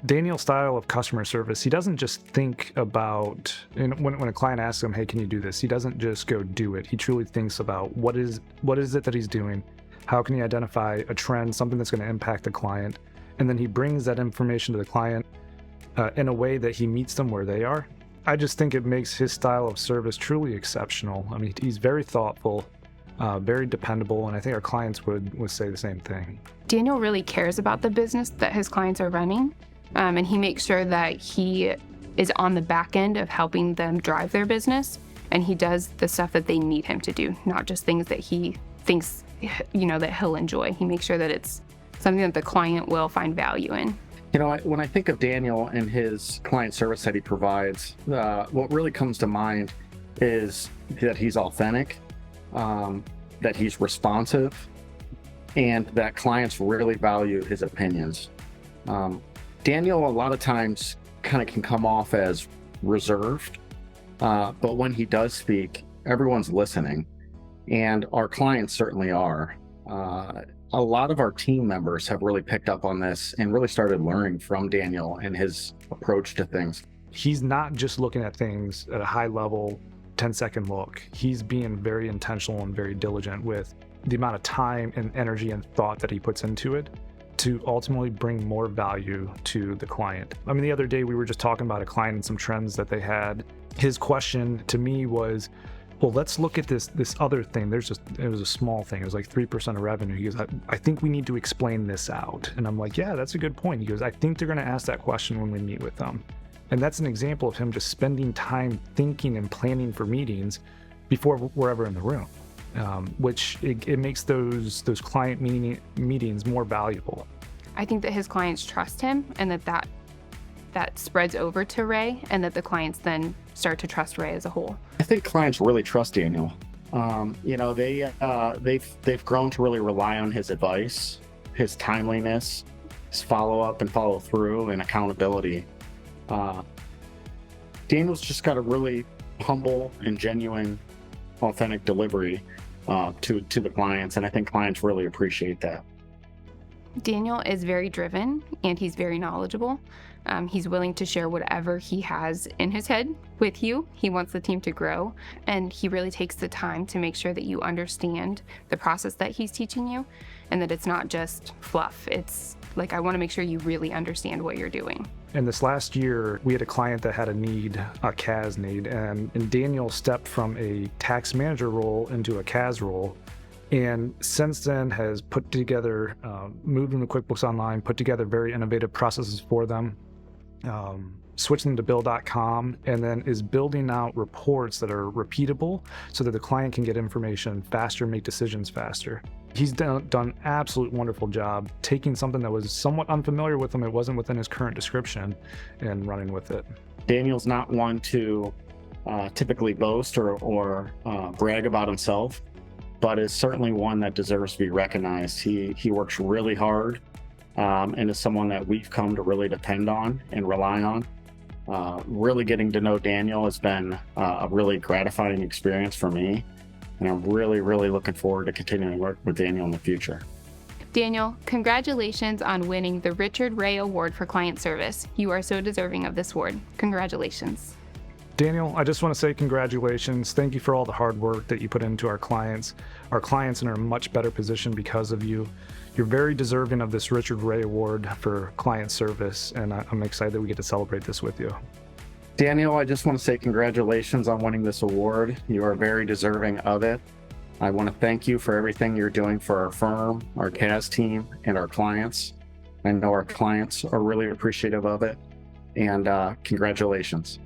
Daniel's style of customer service, he doesn't just think about, and when a client asks him, hey, can you do this? He doesn't just go do it. He truly thinks about what is it that he's doing? How can he identify a trend, something that's going to impact the client? And then he brings that information to the client in a way that he meets them where they are. I just think it makes his style of service truly exceptional. I mean, he's very thoughtful, very dependable, and I think our clients would say the same thing. Daniel really cares about the business that his clients are running. And he makes sure that he is on the back end of helping them drive their business. And he does the stuff that they need him to do, not just things that he thinks, that he'll enjoy. He makes sure that it's something that the client will find value in. When I think of Daniel and his client service that he provides, what really comes to mind is that he's authentic, that he's responsive, and that clients really value his opinions. Daniel, a lot of times, kind of can come off as reserved, but when he does speak, everyone's listening, and our clients certainly are. A lot of our team members have really picked up on this and really started learning from Daniel and his approach to things. He's not just looking at things at a high level, 10-second look. He's being very intentional and very diligent with the amount of time and energy and thought that he puts into it to ultimately bring more value to the client. I mean, the other day we were just talking about a client and some trends that they had. His question to me was, well, let's look at this other thing. It was a small thing. It was like 3% of revenue. He goes, I think we need to explain this out. And I'm like, yeah, that's a good point. He goes, I think they're going to ask that question when we meet with them. And that's an example of him just spending time thinking and planning for meetings before we're ever in the room. Which it makes those client meetings more valuable. I think that his clients trust him, and that spreads over to Ray, and that the clients then start to trust Ray as a whole. I think clients really trust Daniel. They've grown to really rely on his advice, his timeliness, his follow-up and follow-through, and accountability. Daniel's just got a really humble and genuine, authentic delivery to the clients, and I think clients really appreciate that. Daniel is very driven, and he's very knowledgeable. He's willing to share whatever he has in his head with you. He wants the team to grow, and he really takes the time to make sure that you understand the process that he's teaching you, and that it's not just fluff. It's like, I want to make sure you really understand what you're doing. And this last year, we had a client that had a CAS need, and Daniel stepped from a tax manager role into a CAS role. And since then has put together, moved them to QuickBooks Online, put together very innovative processes for them, switched them to Bill.com, and then is building out reports that are repeatable so that the client can get information faster, make decisions faster. He's done an absolute wonderful job taking something that was somewhat unfamiliar with him, it wasn't within his current description, and running with it. Daniel's not one to typically boast or brag about himself, but is certainly one that deserves to be recognized. He works really hard and is someone that we've come to really depend on and rely on. Really getting to know Daniel has been a really gratifying experience for me, and I'm really, really looking forward to continuing to work with Daniel in the future. Daniel, congratulations on winning the Richard Rea Award for Client Service. You are so deserving of this award. Congratulations. Daniel, I just want to say congratulations. Thank you for all the hard work that you put into our clients. Our clients are in a much better position because of you. You're very deserving of this Richard Rea Award for Client Service, and I'm excited that we get to celebrate this with you. Daniel, I just want to say congratulations on winning this award. You are very deserving of it. I want to thank you for everything you're doing for our firm, our CAS team, and our clients. I know our clients are really appreciative of it, and congratulations.